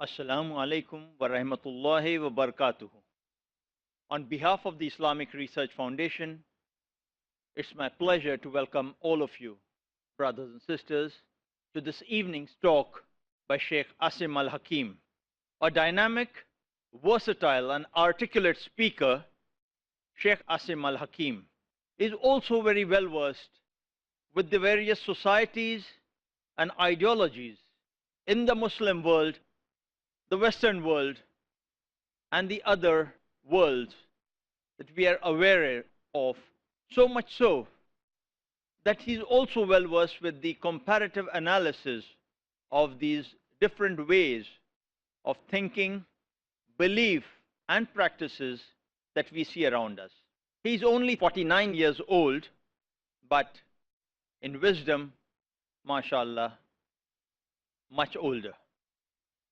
Assalamu alaikum wa rahmatullahi wa barakatuhu. On behalf of the Islamic Research Foundation, it's my pleasure to welcome all of you, brothers and sisters, to this evening's talk by Sheikh Assim Al Hakeem. A dynamic, versatile, and articulate speaker, Sheikh Assim Al Hakeem is also very well versed with the various societies and ideologies in the Muslim world, the Western world, and the other worlds that we are aware of, so much so that he is also well versed with the comparative analysis of these different ways of thinking, belief, and practices that we see around us. He is only 49 years old, but in wisdom, mashallah, much older.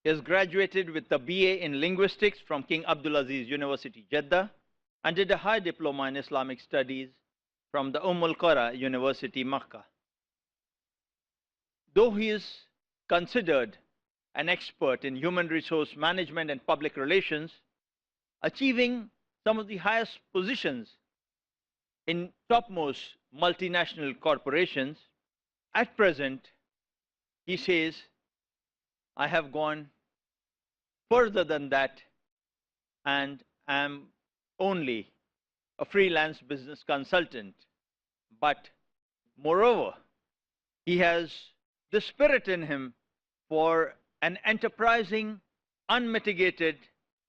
He has graduated with a BA in linguistics from King Abdulaziz University, Jeddah, and did a high diploma in Islamic studies from the Qura University, Makkah. Though he is considered an expert in human resource management and public relations, achieving some of the highest positions in topmost multinational corporations, at present, he says, I have gone further than that and am only a freelance business consultant. But moreover, he has the spirit in him for an enterprising, unmitigated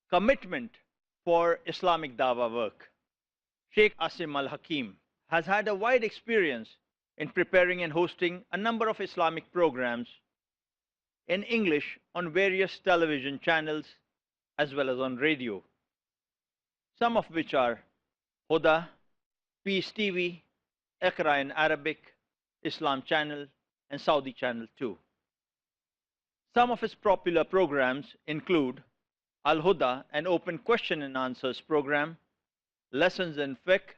commitment for Islamic dawah work. Sheikh Assim Al Hakeem has had a wide experience in preparing and hosting a number of Islamic programs in English on various television channels as well as on radio, some of which are Huda, Peace TV, Iqra in Arabic, Islam Channel, and Saudi Channel 2. Some of his popular programs include Al Huda, an open question and answers program, Lessons in Fiqh,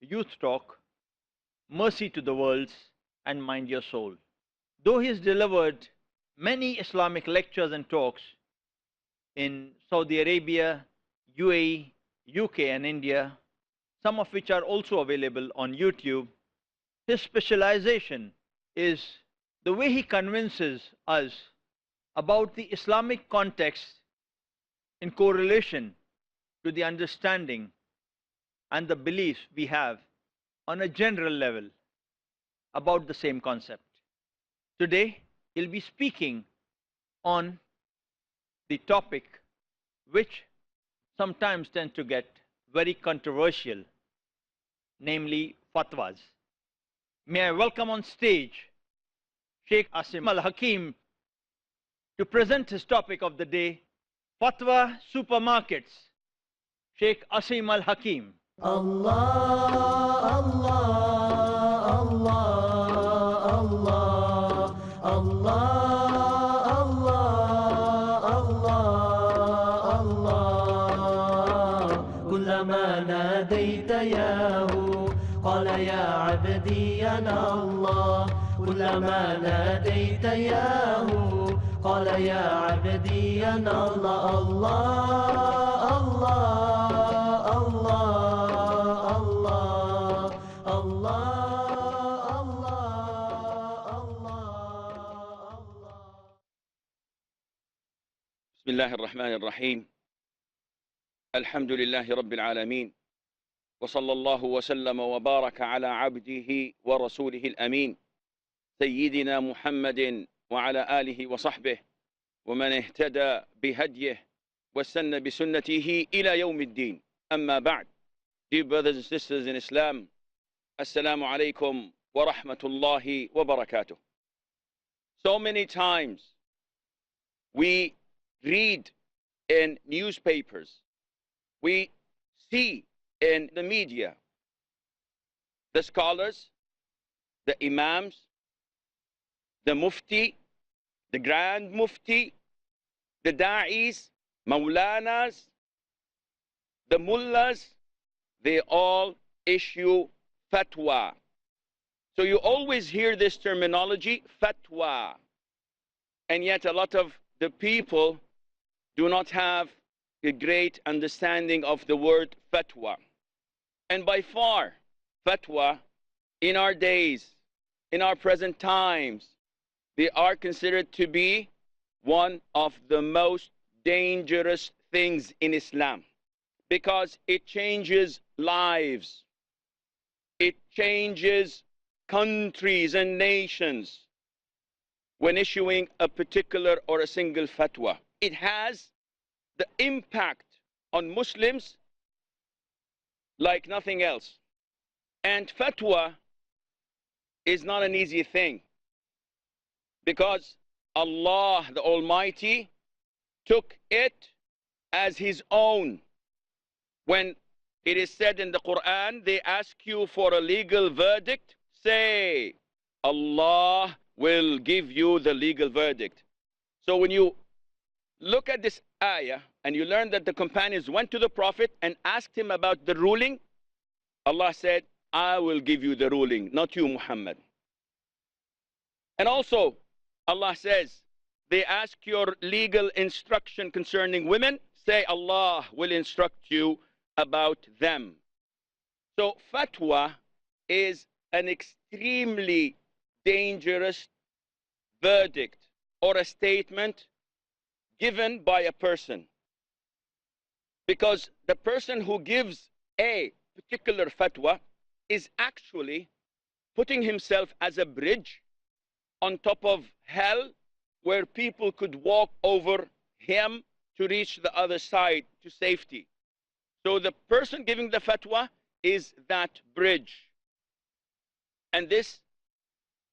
Youth Talk, Mercy to the Worlds, and Mind Your Soul. Though he has delivered many Islamic lectures and talks in Saudi Arabia, UAE, UK, and India, some of which are also available on YouTube, his specialization is the way he convinces us about the Islamic context in correlation to the understanding and the beliefs we have on a general level about the same concept. Today, he'll be speaking on the topic which sometimes tend to get very controversial, namely fatwas. May I welcome on stage Sheikh Assim Al Hakeem to present his topic of the day, Fatwa Supermarkets. Sheikh Assim Al Hakeem. Allah, Allah, Allah, Allah, Allah, Allah, Allah. كلما ناديت ياه قال يا عبدي أنا الله. كلما ناديت ياه قال يا عبدي أنا الله. الله الله بسم الله الرحمن الرحيم. الحمد لله رب العالمين، وصلى الله وسلم وبارك على عبده ورسوله الأمين سيدنا محمد وعلى آله وصحبه ومن اهتدى بهديه واستنى بسنته إلى يوم الدين. أما بعد. Dear brothers and sisters in Islam, Assalamu alaikum wa rahmatullahi wa barakatuh. So many times we read in newspapers, we see in the media, the scholars, the imams, the mufti, the grand mufti, the da'is, maulanas, the mullahs, they all issue fatwa. So you always hear this terminology, fatwa. And yet a lot of the people do not have a great understanding of the word fatwa. And by far, fatwa in our days, in our present times, they are considered to be one of the most dangerous things in Islam, because it changes lives. It changes countries and nations when issuing a particular or a single fatwa. It has the impact on Muslims like nothing else. And fatwa is not an easy thing, because Allah the Almighty took it as His own. When it is said in the Quran, they ask you for a legal verdict, say, Allah will give you the legal verdict. So when you look at this ayah and you learn that the companions went to the Prophet and asked him about the ruling, Allah said, I will give you the ruling, not you, Muhammad. And also, Allah says, they ask your legal instruction concerning women, say Allah will instruct you about them. So fatwa is an extremely dangerous verdict or a statement given by a person, because the person who gives a particular fatwa is actually putting himself as a bridge on top of hell, where people could walk over him to reach the other side to safety. So the person giving the fatwa is that bridge. And this,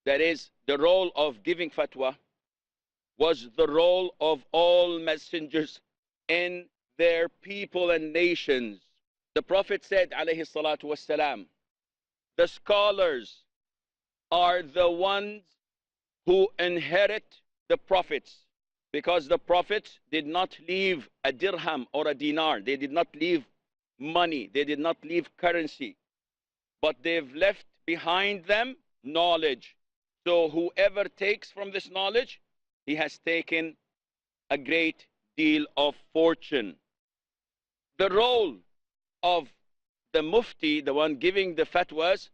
that is the role of giving fatwa, was the role of all messengers in their people and nations. The Prophet said, alayhi salatu wassalam, the scholars are the ones who inherit the prophets, because the prophets did not leave a dirham or a dinar. They did not leave money. They did not leave currency. But they've left behind them knowledge. So whoever takes from this knowledge, he has taken a great deal of fortune. The role of the mufti, the one giving the fatwas,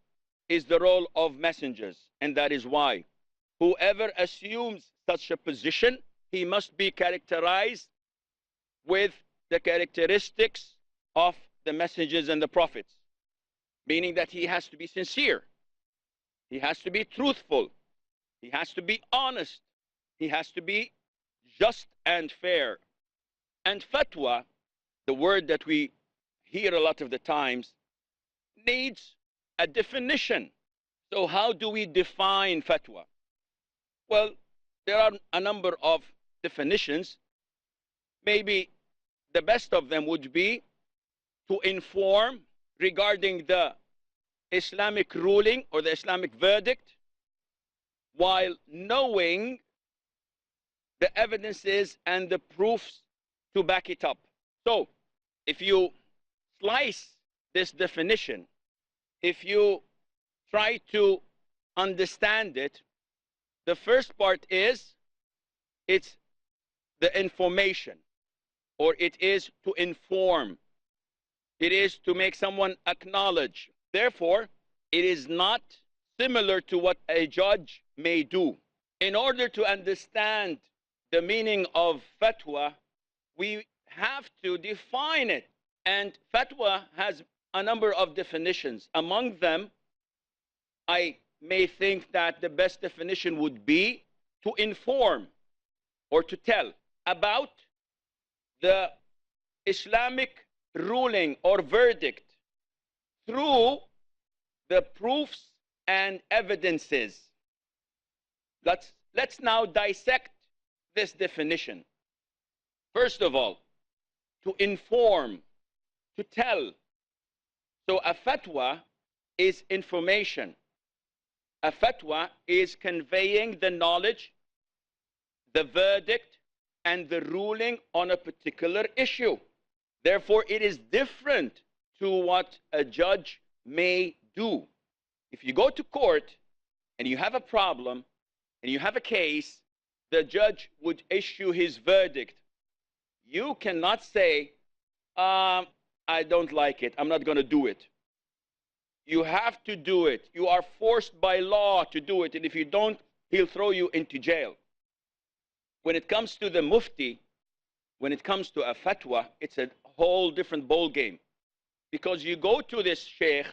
is the role of messengers. And that is why whoever assumes such a position, he must be characterized with the characteristics of the messengers and the prophets, meaning that he has to be sincere, he has to be truthful, he has to be honest, he has to be just and fair. And fatwa, the word that we hear a lot of the times, needs a definition. So how do we define fatwa? Well, there are a number of definitions. Maybe the best of them would be to inform regarding the Islamic ruling or the Islamic verdict, while knowing the evidences and the proofs to back it up. So if you slice this definition, if you try to understand it, the first part is, it's the information, or it is to inform. It is to make someone acknowledge. Therefore, it is not similar to what a judge may do. In order to understand the meaning of fatwa, we have to define it. And fatwa has a number of definitions. Among them, I may think that the best definition would be to inform or to tell about the Islamic ruling or verdict through the proofs and evidences. Let's now dissect this definition. First of all, to inform, to tell. So a fatwa is information. A fatwa is conveying the knowledge, the verdict, and the ruling on a particular issue. Therefore, it is different to what a judge may do. If you go to court and you have a problem and you have a case, the judge would issue his verdict. You cannot say, I don't like it, I'm not going to do it. You have to do it. You are forced by law to do it. And if you don't, he'll throw you into jail. When it comes to the mufti, when it comes to a fatwa, it's a whole different ball game. Because you go to this sheikh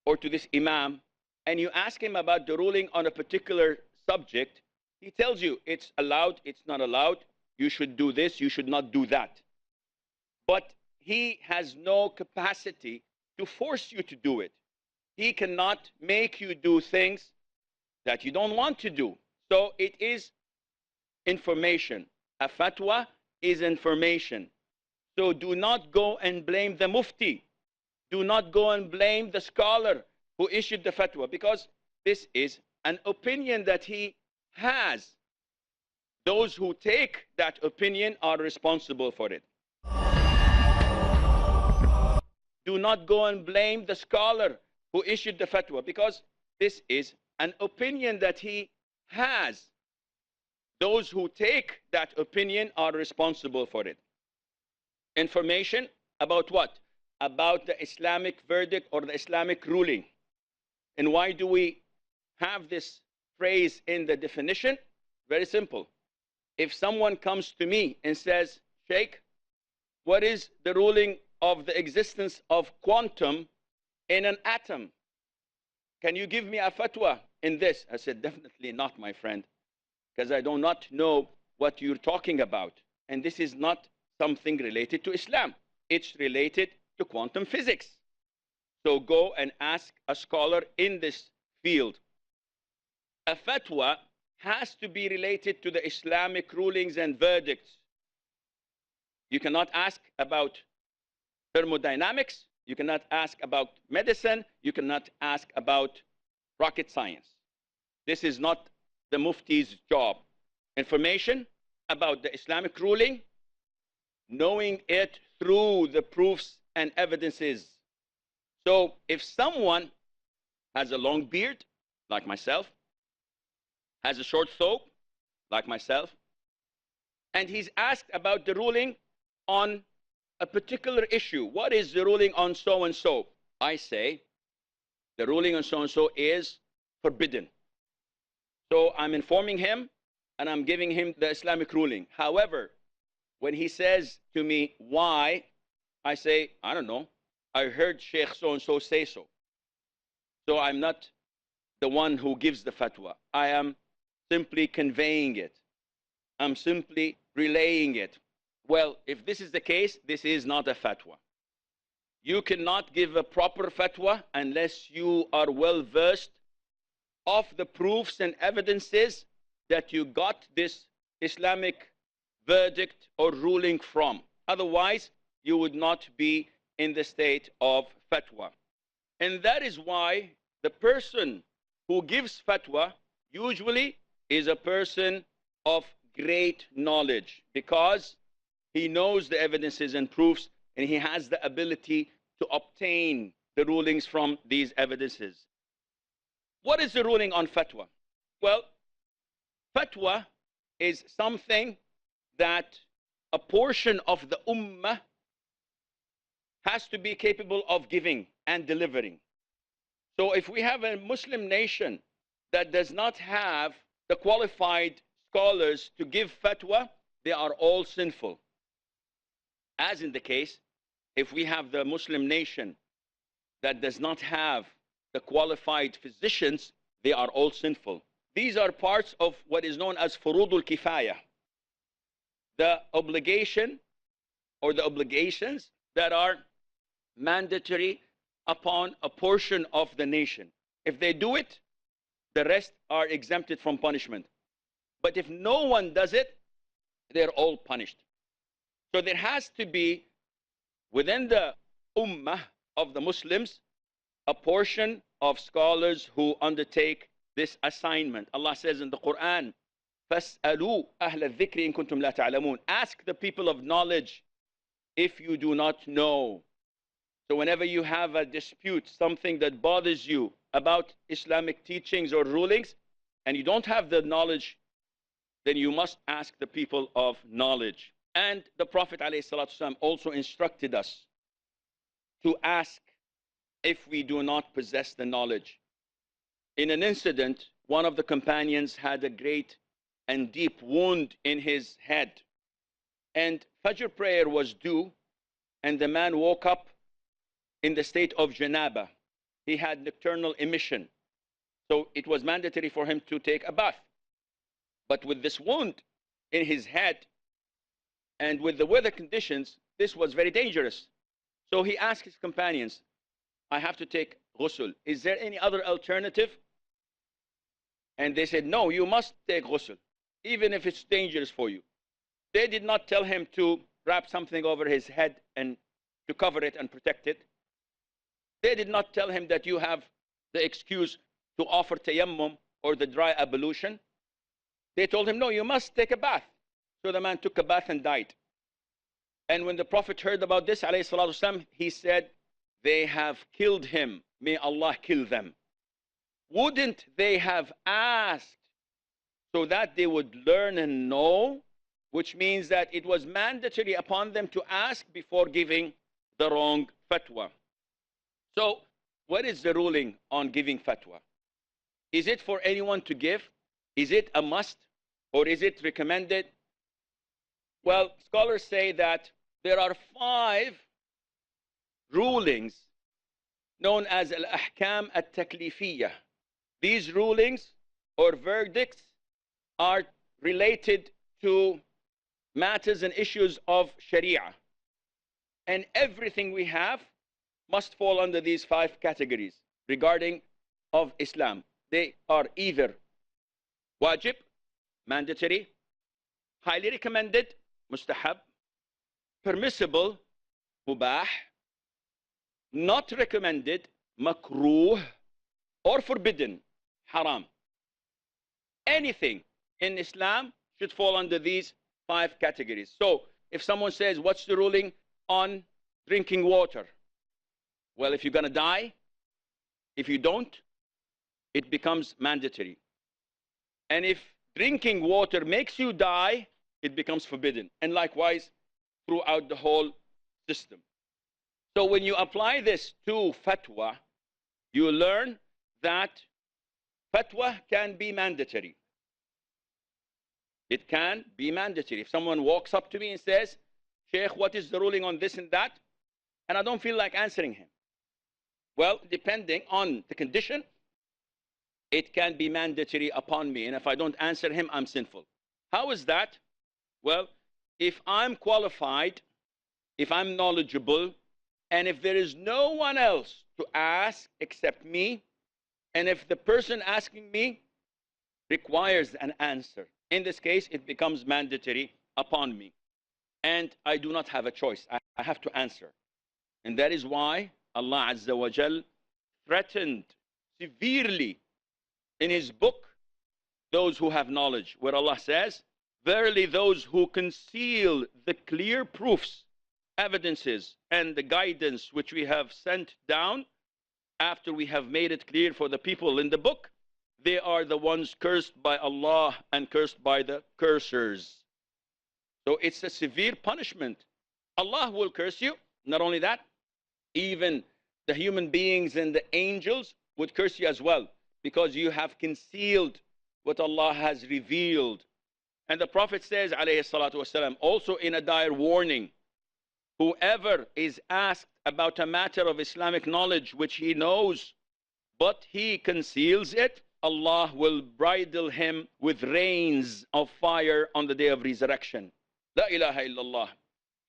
or to this imam and you ask him about the ruling on a particular subject, he tells you it's allowed, it's not allowed, you should do this, you should not do that. But he has no capacity to force you to do it. He cannot make you do things that you don't want to do. So it is information. A fatwa is information. So do not go and blame the mufti. Do not go and blame the scholar who issued the fatwa, because this is an opinion that he has. Those who take that opinion are responsible for it. Do not go and blame the scholar who issued the fatwa, because this is an opinion that he has. Those who take that opinion are responsible for it. Information about what? About the Islamic verdict or the Islamic ruling. And why do we have this phrase in the definition? Very simple. If someone comes to me and says, Sheikh, what is the ruling of the existence of quantum in an atom? Can you give me a fatwa in this? I said, definitely not, my friend, because I do not know what you're talking about. And this is not something related to Islam. It's related to quantum physics. So go and ask a scholar in this field. A fatwa has to be related to the Islamic rulings and verdicts. You cannot ask about thermodynamics. You cannot ask about medicine. You cannot ask about rocket science. This is not the mufti's job. Information about the Islamic ruling, knowing it through the proofs and evidences. So if someone has a long beard, like myself, has a short thobe, like myself, and he's asked about the ruling on a particular issue, what is the ruling on so and so? I say the ruling on so and so is forbidden. So I'm informing him and I'm giving him the Islamic ruling. However, when he says to me, why? I say, I don't know. I heard Sheikh so and so say so. So I'm not the one who gives the fatwa. I am simply conveying it. I'm simply relaying it. Well, if this is the case, this is not a fatwa. You cannot give a proper fatwa unless you are well versed of the proofs and evidences that you got this Islamic verdict or ruling from. Otherwise, you would not be in the state of fatwa. And that is why the person who gives fatwa usually is a person of great knowledge, because he knows the evidences and proofs and he has the ability to obtain the rulings from these evidences. What is the ruling on fatwa? Well, fatwa is something that a portion of the ummah has to be capable of giving and delivering. So if we have a Muslim nation that does not have the qualified scholars to give fatwa, they are all sinful. As in the case, if we have the Muslim nation that does not have the qualified physicians, they are all sinful. These are parts of what is known as furudul kifaya, the obligation or the obligations that are mandatory upon a portion of the nation. If they do it, the rest are exempted from punishment. But if no one does it, they're all punished. So there has to be within the ummah of the Muslims a portion of scholars who undertake this assignment. Allah says in the Quran, فَاسْأَلُوا أَهْلَ الذِّكْرِ إِن كُنتُمْ لَا تَعْلَمُونَ. Ask the people of knowledge if you do not know. So whenever you have a dispute, something that bothers you about Islamic teachings or rulings, and you don't have the knowledge, then you must ask the people of knowledge. And the Prophet ﷺ also instructed us to ask if we do not possess the knowledge. In an incident, one of the companions had a great and deep wound in his head, and Fajr prayer was due, and the man woke up in the state of janaba. He had nocturnal emission, so it was mandatory for him to take a bath. But with this wound in his head and with the weather conditions, this was very dangerous. So he asked his companions, I have to take ghusl. Is there any other alternative? And they said, no, you must take ghusl, even if it's dangerous for you. They did not tell him to wrap something over his head and to cover it and protect it. They did not tell him that you have the excuse to offer tayammum or the dry ablution. They told him, no, you must take a bath. So the man took a bath and died. And when the Prophet heard about this, ﷺ, he said, they have killed him. May Allah kill them. Wouldn't they have asked so that they would learn and know? Which means that it was mandatory upon them to ask before giving the wrong fatwa. So what is the ruling on giving fatwa? Is it for anyone to give? Is it a must? Or is it recommended? Well, scholars say that there are 5 rulings known as Al Ahkam Al Taklifiyah. These rulings or verdicts are related to matters and issues of Sharia. And everything we have must fall under these 5 categories regarding of Islam. They are either wajib, mandatory, highly recommended, mustahab, permissible, mubah, not recommended, makruh, or forbidden, haram. Anything in Islam should fall under these 5 categories. So if someone says, what's the ruling on drinking water? Well, if you're going to die, if you don't, it becomes mandatory. And if drinking water makes you die, it becomes forbidden. And likewise, throughout the whole system. So when you apply this to fatwa, you learn that fatwa can be mandatory. It can be mandatory. If someone walks up to me and says, Sheikh, what is the ruling on this and that? And I don't feel like answering him. Well, depending on the condition, it can be mandatory upon me. And if I don't answer him, I'm sinful. How is that? Well, if I'm qualified, if I'm knowledgeable, and if there is no one else to ask except me, and if the person asking me requires an answer, in this case, it becomes mandatory upon me. And I do not have a choice. I have to answer. And that is why Allah Azza wa Jal threatened severely in His book those who have knowledge, where Allah says, verily those who conceal the clear proofs, evidences, and the guidance which we have sent down after we have made it clear for the people in the book, they are the ones cursed by Allah and cursed by the cursers. So it's a severe punishment. Allah will curse you. Not only that, even the human beings and the angels would curse you as well, because you have concealed what Allah has revealed. And the Prophet says, alayhi salatu wasalam, also in a dire warning, whoever is asked about a matter of Islamic knowledge which he knows, but he conceals it, Allah will bridle him with rains of fire on the day of resurrection. La ilaha illallah.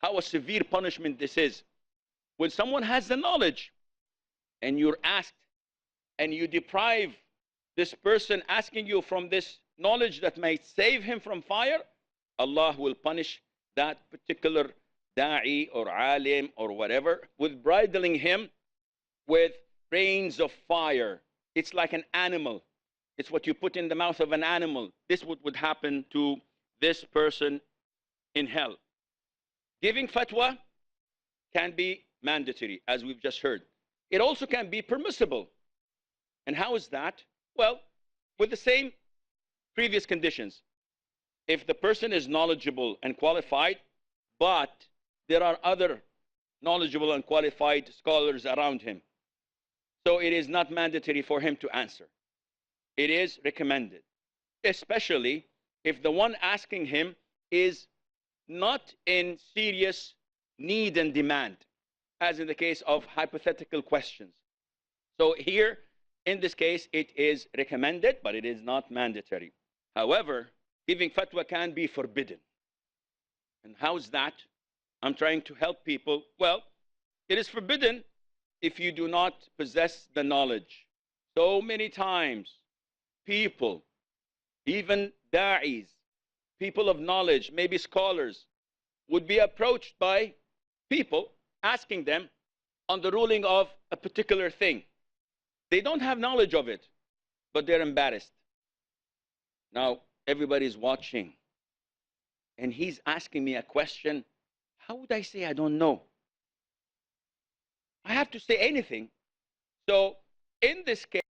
How a severe punishment this is. When someone has the knowledge and you're asked and you deprive this person asking you from this knowledge that might save him from fire, Allah will punish that particular da'i or alim or whatever with bridling him with rains of fire. It's like an animal. It's what you put in the mouth of an animal. This would happen to this person in hell. Giving fatwa can be mandatory, as we've just heard. It also can be permissible. And how is that? Well, with the same previous conditions. If the person is knowledgeable and qualified, but there are other knowledgeable and qualified scholars around him. So it is not mandatory for him to answer. It is recommended, especially if the one asking him is not in serious need and demand, as in the case of hypothetical questions. So here, in this case, it is recommended, but it is not mandatory. However, giving fatwa can be forbidden. And how's that? I'm trying to help people. Well, it is forbidden if you do not possess the knowledge. So many times, people, even da'is, people of knowledge, maybe scholars, would be approached by people asking them on the ruling of a particular thing. They don't have knowledge of it, but they're embarrassed. Now, everybody's watching, and he's asking me a question. How would I say I don't know? I have to say anything. So, in this case,